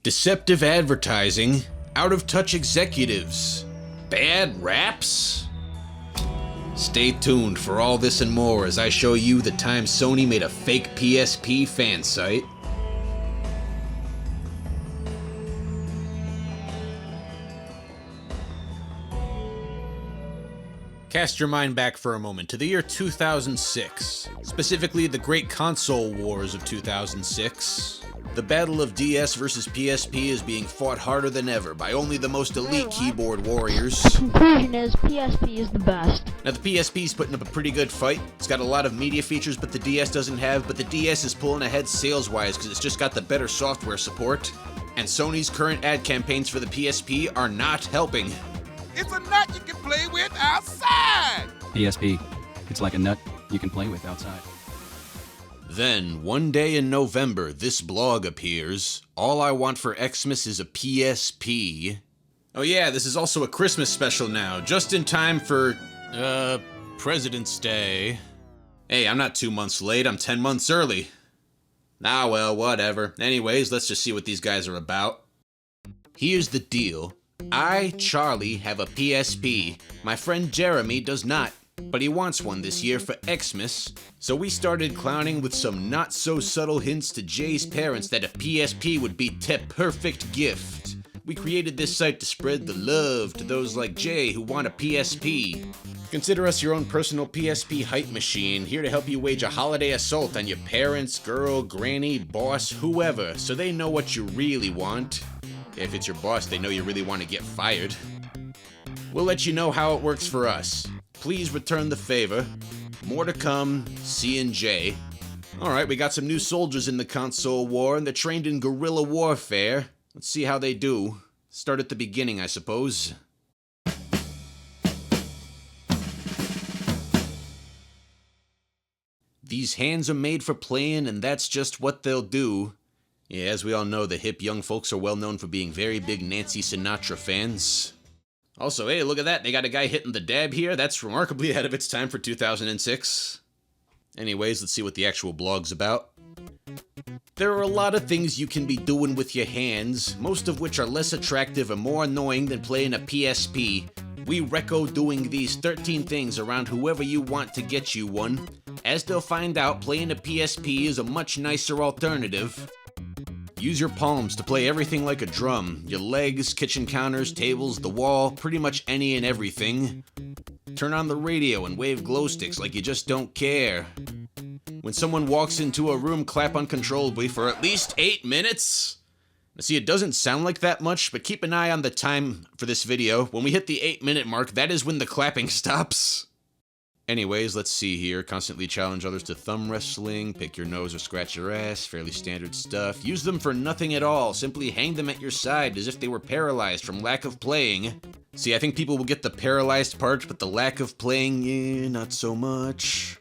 deceptive advertising, out-of-touch executives, bad raps? Stay tuned for all this and more as I show you the time Sony made a fake PSP fan site. Cast your mind back for a moment to the year 2006, specifically the great console wars of 2006. The battle of DS versus PSP is being fought harder than ever by only the most elite keyboard warriors. Conclusion is PSP is the best. Now the PSP's putting up a pretty good fight. It's got a lot of media features but the DS doesn't have, but the DS is pulling ahead sales-wise because it's just got the better software support. And Sony's current ad campaigns for the PSP are not helping. It's a nut you can play with outside! PSP. It's like a nut you can play with outside. Then, one day in November, this blog appears. All I want for Xmas is a PSP. Oh yeah, this is also a Christmas special now, just in time for, President's Day. Hey, I'm not 2 months late, I'm 10 months early. Ah well, whatever. Anyways, let's just see what these guys are about. Here's the deal. I, Charlie, have a PSP. My friend Jeremy does not, but he wants one this year for Xmas. So we started clowning with some not-so-subtle hints to Jay's parents that a PSP would be the perfect gift. We created this site to spread the love to those like Jay who want a PSP. Consider us your own personal PSP hype machine, here to help you wage a holiday assault on your parents, girl, granny, boss, whoever, so they know what you really want. If it's your boss, they know you really want to get fired. We'll let you know how it works for us. Please return the favor. More to come, C&J. Alright, we got some new soldiers in the console war, and they're trained in guerrilla warfare. Let's see how they do. Start at the beginning, I suppose. These hands are made for playing, and that's just what they'll do. Yeah, as we all know, the hip young folks are well known for being very big Nancy Sinatra fans. Also, hey, look at that, they got a guy hitting the dab here. That's remarkably ahead of its time for 2006. Anyways, let's see what the actual blog's about. There are a lot of things you can be doing with your hands, most of which are less attractive and more annoying than playing a PSP. We reco doing these 13 things around whoever you want to get you one. As they'll find out, playing a PSP is a much nicer alternative. Use your palms to play everything like a drum. Your legs, kitchen counters, tables, the wall, pretty much any and everything. Turn on the radio and wave glow sticks like you just don't care. When someone walks into a room, clap uncontrollably for at least 8 minutes. Now see, it doesn't sound like that much, but keep an eye on the time for this video. When we hit the 8-minute mark, that is when the clapping stops. Anyways, let's see here. Constantly challenge others to thumb wrestling, pick your nose or scratch your ass, fairly standard stuff. Use them for nothing at all. Simply hang them at your side as if they were paralyzed from lack of playing. See, I think people will get the paralyzed part, but the lack of playing, yeah, not so much.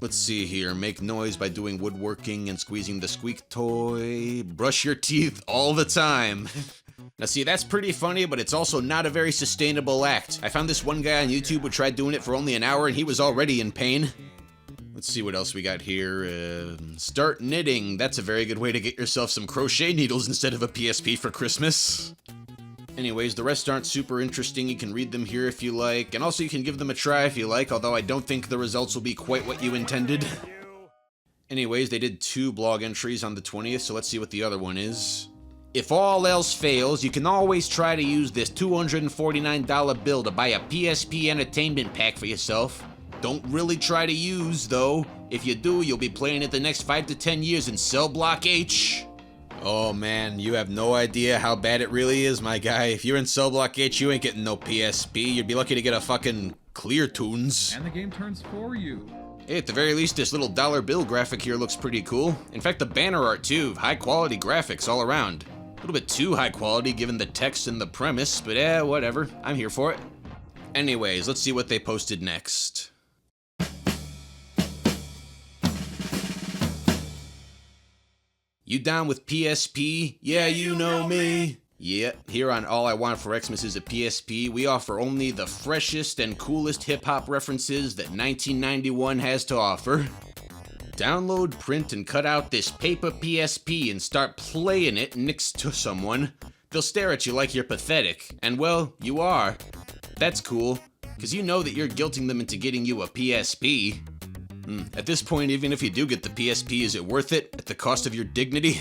Let's see here. Make noise by doing woodworking and squeezing the squeak toy. Brush your teeth all the time. Now see, that's pretty funny, but it's also not a very sustainable act. I found this one guy on YouTube who tried doing it for only an hour and he was already in pain. Let's see what else we got here. Start knitting. That's a very good way to get yourself some crochet needles instead of a PSP for Christmas. Anyways, the rest aren't super interesting. You can read them here if you like, and also you can give them a try if you like, although I don't think the results will be quite what you intended. Anyways, they did 2 blog entries on the 20th, so let's see what the other one is. If all else fails, you can always try to use this $249 bill to buy a PSP entertainment pack for yourself. Don't really try to use, though. If you do, you'll be playing it the next 5 to 10 years in Cell Block H. Oh man, you have no idea how bad it really is, my guy. If you're in Cell Block H, you ain't getting no PSP. You'd be lucky to get a fucking Clear Tunes. And the game turns for you. Hey, at the very least, this little dollar bill graphic here looks pretty cool. In fact, the banner art too. High quality graphics all around. A little bit too high quality given the text and the premise, but whatever. I'm here for it. Anyways, let's see what they posted next. You down with PSP? Yeah, you know me. Yeah, here on All I Want for Xmas is a PSP, we offer only the freshest and coolest hip-hop references that 1991 has to offer. download, print, and cut out this paper PSP and start playing it next to someone, they'll stare at you like you're pathetic. And well, you are. That's cool, because you know that you're guilting them into getting you a PSP. At this point, even if you do get the PSP, is it worth it at the cost of your dignity?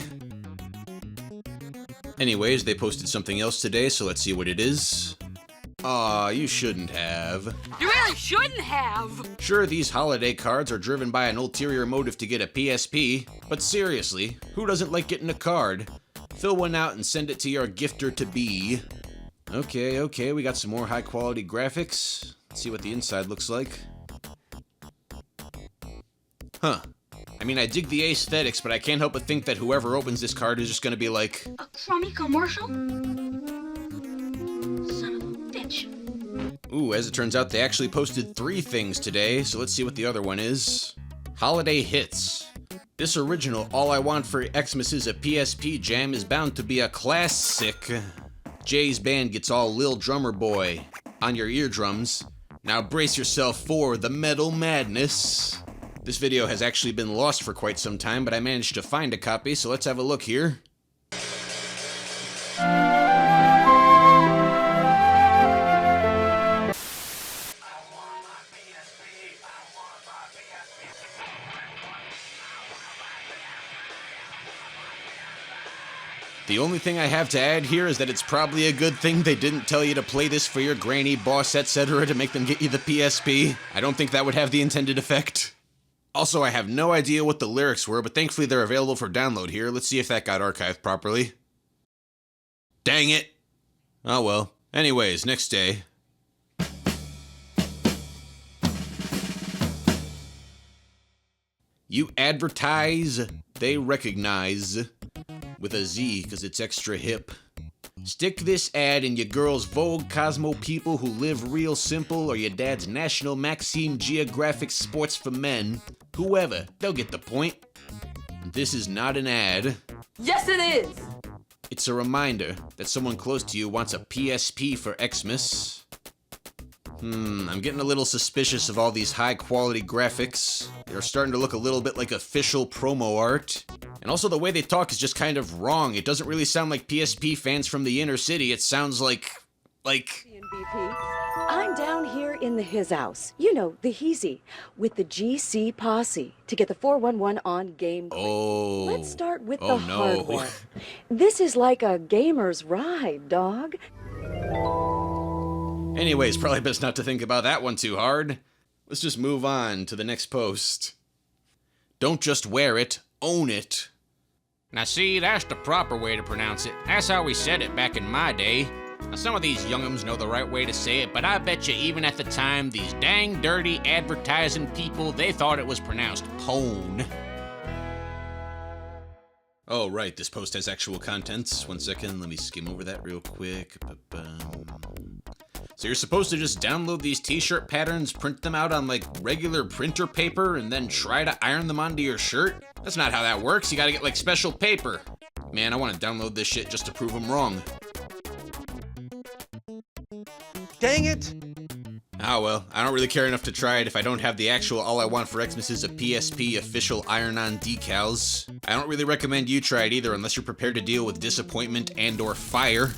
Anyways, they posted something else today, so let's see what it is. Aw, you shouldn't have. You really shouldn't have! Sure, these holiday cards are driven by an ulterior motive to get a PSP, but seriously, who doesn't like getting a card? Fill one out and send it to your gifter-to-be. Okay, we got some more high-quality graphics. Let's see what the inside looks like. Huh. I mean, I dig the aesthetics, but I can't help but think that whoever opens this card is just gonna be like... A crummy commercial? Son of a bitch. Ooh, as it turns out, they actually posted 3 things today, so let's see what the other one is. Holiday Hits. This original All I Want for Xmas is a PSP jam is bound to be a classic. Jay's band gets all Lil Drummer Boy on your eardrums. Now brace yourself for the metal madness. This video has actually been lost for quite some time, but I managed to find a copy, so let's have a look here. The only thing I have to add here is that it's probably a good thing they didn't tell you to play this for your granny, boss, etc. to make them get you the PSP. I don't think that would have the intended effect. Also, I have no idea what the lyrics were, but thankfully they're available for download here. Let's see if that got archived properly. Dang it! Oh well. Anyways, next day. You advertise, they recognize. With a Z, because it's extra hip. Stick this ad in your girl's Vogue Cosmo People Who Live Real Simple or your dad's National Maxime Geographic Sports for Men. Whoever, they'll get the point. This is not an ad. Yes, it is! It's a reminder that someone close to you wants a PSP for Xmas. I'm getting a little suspicious of all these high-quality graphics. They're starting to look a little bit like official promo art. And also the way they talk is just kind of wrong. It doesn't really sound like PSP fans from the inner city. It sounds like... BP. I'm down here in the his house. You know, the Heezy, with the GC posse to get the 411 on game. Oh. Let's start with Oh, the no. hardware. This is like a gamer's ride, dog. Anyways, probably best not to think about that one too hard. Let's just move on to the next post. Don't just wear it, own it. Now see, that's the proper way to pronounce it. That's how we said it back in my day. Now some of these young'ums know the right way to say it, but I bet you even at the time, these dang dirty advertising people, they thought it was pronounced pone. Oh right, this post has actual contents. 1 second, let me skim over that real quick. So you're supposed to just download these t-shirt patterns, print them out on like regular printer paper, and then try to iron them onto your shirt? That's not how that works. You gotta get like special paper. Man, I want to download this shit just to prove them wrong. Dang it! Ah well, I don't really care enough to try it if I don't have the actual All I Want for Xmas is a PSP official iron-on decals. I don't really recommend you try it either unless you're prepared to deal with disappointment and or fire.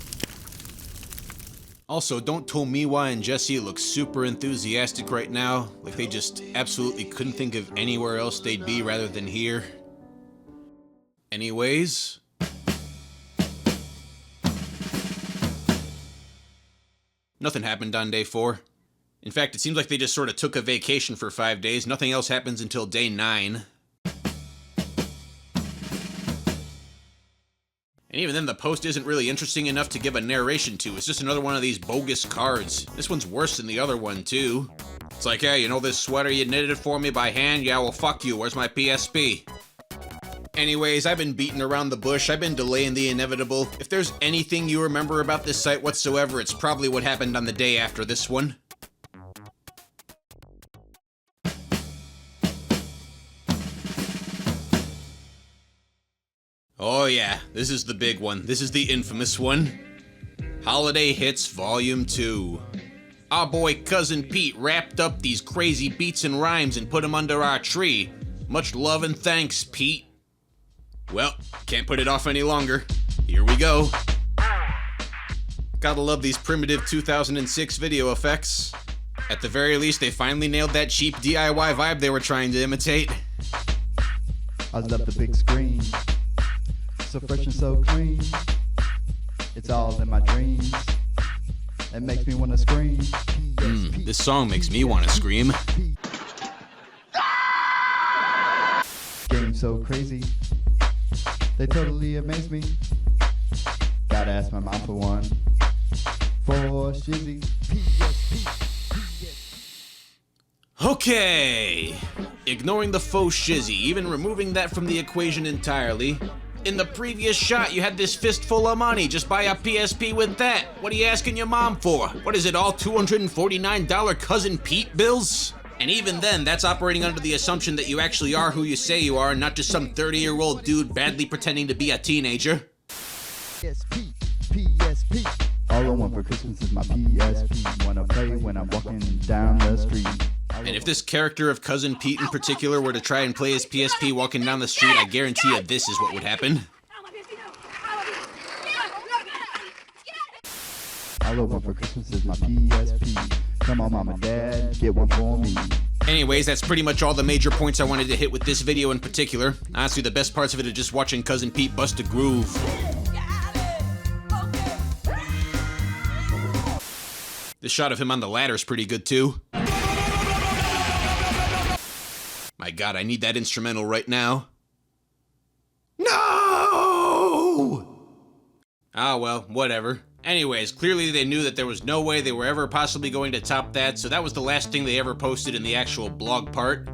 Also, don't Tomiwa and Jesse look super enthusiastic right now? Like they just absolutely couldn't think of anywhere else they'd be rather than here. Anyways. Nothing happened on day 4. In fact, it seems like they just sort of took a vacation for 5 days. Nothing else happens until day 9. And even then, the post isn't really interesting enough to give a narration to. It's just another one of these bogus cards. This one's worse than the other one, too. It's like, hey, you know this sweater you knitted for me by hand? Yeah, well, fuck you. Where's my PSP? Anyways, I've been beating around the bush. I've been delaying the inevitable. If there's anything you remember about this site whatsoever, it's probably what happened on the day after this one. Oh yeah, this is the big one. This is the infamous one. Holiday Hits Volume 2. Our boy Cousin Pete wrapped up these crazy beats and rhymes and put them under our tree. Much love and thanks, Pete. Well, can't put it off any longer. Here we go. Gotta love these primitive 2006 video effects. At the very least, they finally nailed that cheap DIY vibe they were trying to imitate. I love the big screen, so fresh and so clean. It's all in my dreams. It makes me want to scream. This song makes me want to scream. Game so crazy, they totally amaze me. Gotta ask my mom for one. For shizzy. Okay, ignoring the faux shizzy, even removing that from the equation entirely. In the previous shot, you had this fistful of money. Just buy a PSP with that. What are you asking your mom for? What is it, all $249 Cousin Pete bills? And even then, that's operating under the assumption that you actually are who you say you are, not just some 30-year-old dude badly pretending to be a teenager. PSP, PSP. All I want for Christmas is my PSP. Wanna play when I'm walking down the street. And if this character of Cousin Pete in particular were to try and play his PSP walking down the street, I guarantee you this is what would happen. All I want for Christmas is my PSP. Come on, Mom and Dad, get one for me. Anyways, that's pretty much all the major points I wanted to hit with this video in particular. Honestly, the best parts of it are just watching Cousin Pete bust a groove. This shot of him on the ladder is pretty good too. My god, I need that instrumental right now. No! Ah well, whatever. Anyways, clearly they knew that there was no way they were ever possibly going to top that, so that was the last thing they ever posted in the actual blog part.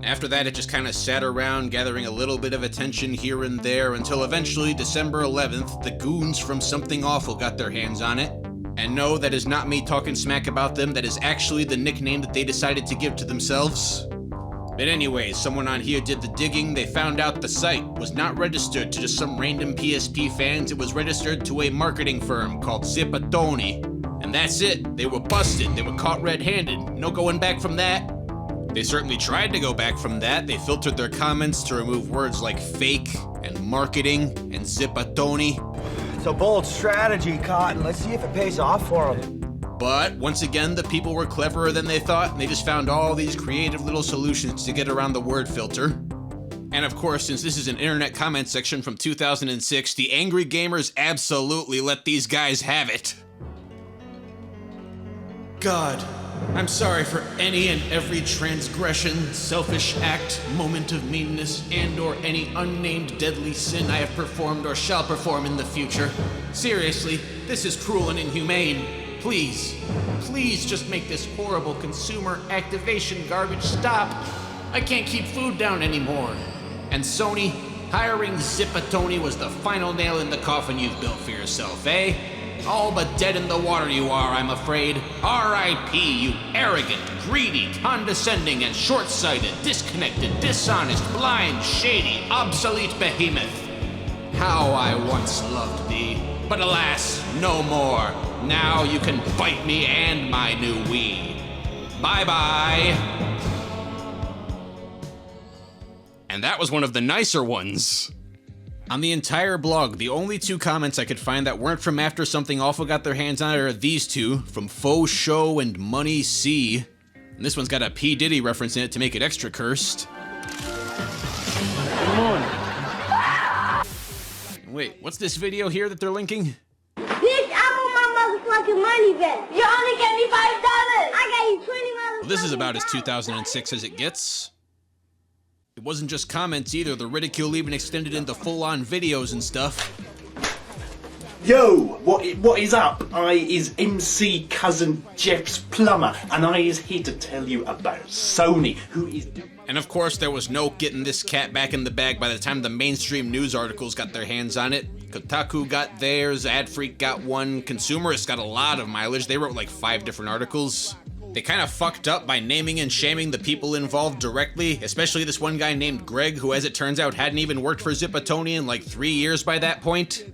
After that, it just kind of sat around, gathering a little bit of attention here and there, until eventually, December 11th, the goons from Something Awful got their hands on it. And no, that is not me talking smack about them, that is actually the nickname that they decided to give to themselves. But anyways, someone on here did the digging. They found out the site was not registered to just some random PSP fans. It was registered to a marketing firm called Zipatoni. And that's it. They were busted. They were caught red-handed. No going back from that. They certainly tried to go back from that. They filtered their comments to remove words like fake and marketing and Zipatoni. It's a bold strategy, Cotton. Let's see if it pays off for them. But once again, the people were cleverer than they thought, and they just found all these creative little solutions to get around the word filter. And of course, since this is an internet comment section from 2006, the angry gamers absolutely let these guys have it. God, I'm sorry for any and every transgression, selfish act, moment of meanness, and/or any unnamed deadly sin I have performed or shall perform in the future. Seriously, this is cruel and inhumane. Please, please just make this horrible consumer activation garbage stop. I can't keep food down anymore. And Sony, hiring Zipatoni was the final nail in the coffin you've built for yourself, eh? All but dead in the water you are, I'm afraid. R.I.P., you arrogant, greedy, condescending, and short-sighted, disconnected, dishonest, blind, shady, obsolete behemoth. How I once loved thee, but alas, no more. Now you can bite me and my new Wii. Bye-bye. And that was one of the nicer ones. On the entire blog, the only two comments I could find that weren't from after Something Awful got their hands on it are these two, from Faux Show and Money C. And this one's got a P. Diddy reference in it to make it extra cursed. Good morning. Wait, what's this video here that they're linking? Bitch, I want my motherfucking money back. You only gave me $5. I gave you 20 motherfucking Well, this is about as 2006 as it gets. It wasn't just comments either, the ridicule even extended into full-on videos and stuff. Yo, what is up? I is MC Cousin Jeff's Plumber, and I is here to tell you about Sony, who is... And of course, there was no getting this cat back in the bag by the time the mainstream news articles got their hands on it. Kotaku got theirs, Adfreak got one, Consumerists got a lot of mileage. They wrote like 5 different articles. They kind of fucked up by naming and shaming the people involved directly, especially this one guy named Greg, who as it turns out hadn't even worked for Zipatoni in like 3 years by that point.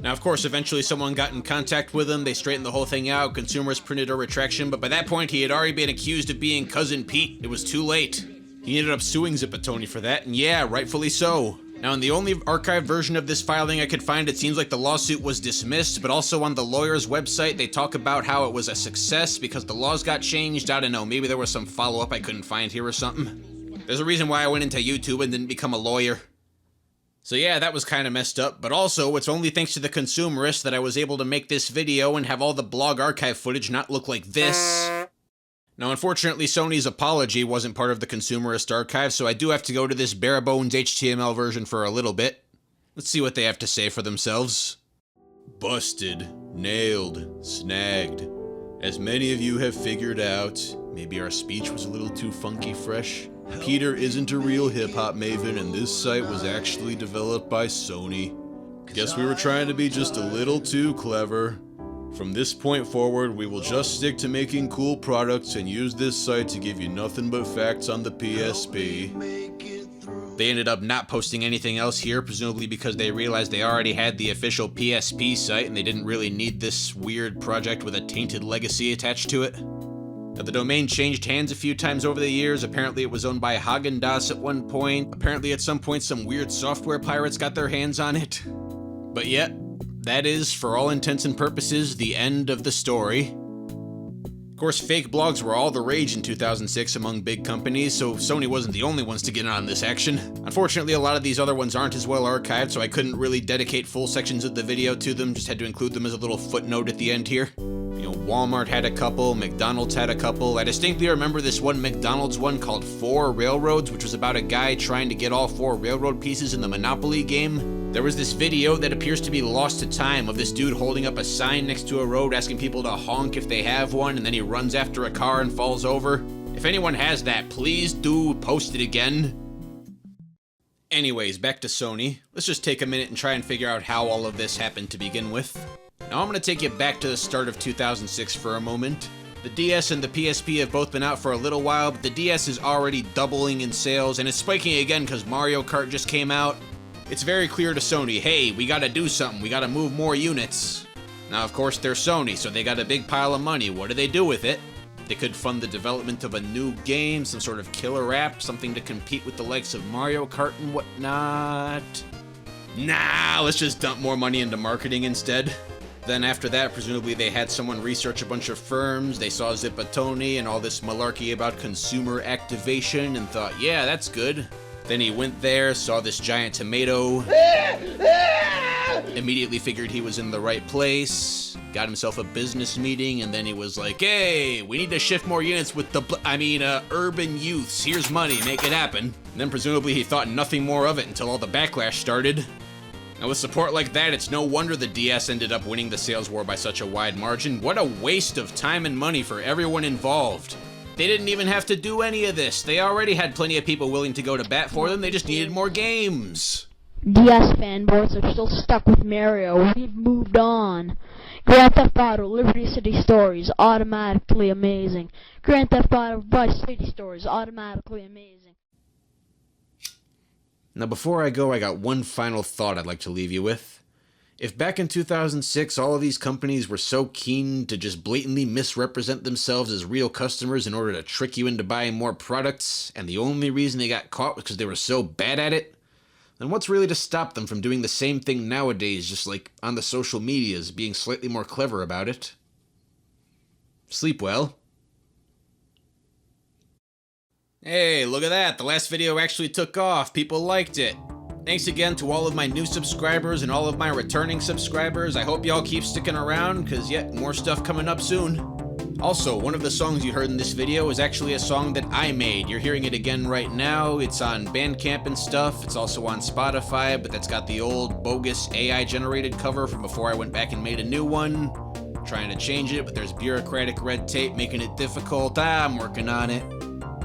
Now, of course, eventually someone got in contact with him, they straightened the whole thing out, Consumers printed a retraction, but by that point he had already been accused of being Cousin Pete. It was too late. He ended up suing Zipatoni for that, and yeah, rightfully so. Now, in the only archived version of this filing I could find, it seems like the lawsuit was dismissed, but also on the lawyer's website, they talk about how it was a success because the laws got changed. I don't know, maybe there was some follow-up I couldn't find here or something. There's a reason why I went into YouTube and didn't become a lawyer. So yeah, that was kind of messed up, but also, it's only thanks to the consumerist that I was able to make this video and have all the blog archive footage not look like this. Now, unfortunately, Sony's apology wasn't part of the consumerist archive, so I do have to go to this bare-bones HTML version for a little bit. Let's see what they have to say for themselves. Busted, nailed, snagged. As many of you have figured out, maybe our speech was a little too funky fresh. Peter isn't a real hip-hop maven, and this site was actually developed by Sony. Guess we were trying to be just a little too clever. From this point forward, we will just stick to making cool products and use this site to give you nothing but facts on the PSP. They ended up not posting anything else here, presumably because they realized they already had the official PSP site and they didn't really need this weird project with a tainted legacy attached to it. Now, the domain changed hands a few times over the years. Apparently it was owned by Häagen-Dazs at one point. Apparently at some point some weird software pirates got their hands on it. But yeah, that is, for all intents and purposes, the end of the story. Of course, fake blogs were all the rage in 2006 among big companies, so Sony wasn't the only ones to get in on this action. Unfortunately, a lot of these other ones aren't as well archived, so I couldn't really dedicate full sections of the video to them, just had to include them as a little footnote at the end here. You know, Walmart had a couple, McDonald's had a couple. I distinctly remember this one McDonald's one called 4 Railroads, which was about a guy trying to get all 4 railroad pieces in the Monopoly game. There was this video that appears to be lost to time of this dude holding up a sign next to a road asking people to honk if they have one, and then he runs after a car and falls over. If anyone has that, please do post it again. Anyways, back to Sony. Let's just take a minute and try and figure out how all of this happened to begin with. Now I'm going to take you back to the start of 2006 for a moment. The DS and the PSP have both been out for a little while, but the DS is already doubling in sales, and it's spiking again because Mario Kart just came out. It's very clear to Sony, hey, we gotta do something, we gotta move more units. Now, of course, they're Sony, so they got a big pile of money. What do they do with it? They could fund the development of a new game, some sort of killer app, something to compete with the likes of Mario Kart and whatnot. Nah, let's just dump more money into marketing instead. Then after that, presumably they had someone research a bunch of firms, they saw Zipatoni and all this malarkey about consumer activation and thought, yeah, that's good. Then he went there, saw this giant tomato, immediately figured he was in the right place, got himself a business meeting, and then he was like, hey, we need to shift more units with the, urban youths. Here's money, make it happen. And then presumably he thought nothing more of it until all the backlash started. Now with support like that, it's no wonder the DS ended up winning the sales war by such a wide margin. What a waste of time and money for everyone involved. They didn't even have to do any of this. They already had plenty of people willing to go to bat for them. They just needed more games. DS fanboys are still stuck with Mario. We've moved on. Grand Theft Auto, Liberty City Stories, automatically amazing. Grand Theft Auto, Vice City Stories, automatically amazing. Now before I go, I got one final thought I'd like to leave you with. If back in 2006 all of these companies were so keen to just blatantly misrepresent themselves as real customers in order to trick you into buying more products, and the only reason they got caught was because they were so bad at it, then what's really to stop them from doing the same thing nowadays, just like on the social medias, being slightly more clever about it? Sleep well. Hey, look at that, the last video actually took off, people liked it. Thanks again to all of my new subscribers and all of my returning subscribers. I hope y'all keep sticking around, because yet more stuff coming up soon. Also, one of the songs you heard in this video is actually a song that I made. You're hearing it again right now. It's on Bandcamp and stuff. It's also on Spotify, but that's got the old bogus AI-generated cover from before I went back and made a new one. I'm trying to change it, but there's bureaucratic red tape making it difficult. I'm working on it.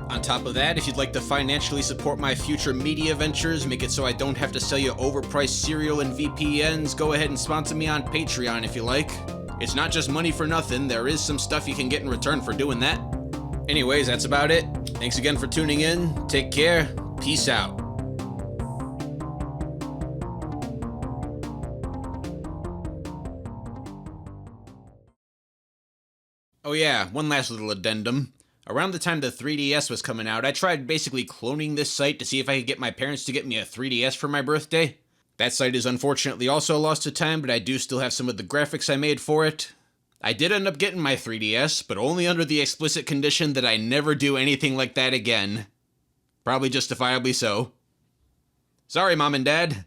On top of that, if you'd like to financially support my future media ventures, make it so I don't have to sell you overpriced cereal and VPNs, go ahead and sponsor me on Patreon if you like. It's not just money for nothing, there is some stuff you can get in return for doing that. Anyways, that's about it. Thanks again for tuning in, take care, peace out. Oh yeah, one last little addendum. Around the time the 3DS was coming out, I tried basically cloning this site to see if I could get my parents to get me a 3DS for my birthday. That site is unfortunately also lost to time, but I do still have some of the graphics I made for it. I did end up getting my 3DS, but only under the explicit condition that I never do anything like that again. Probably justifiably so. Sorry, Mom and Dad.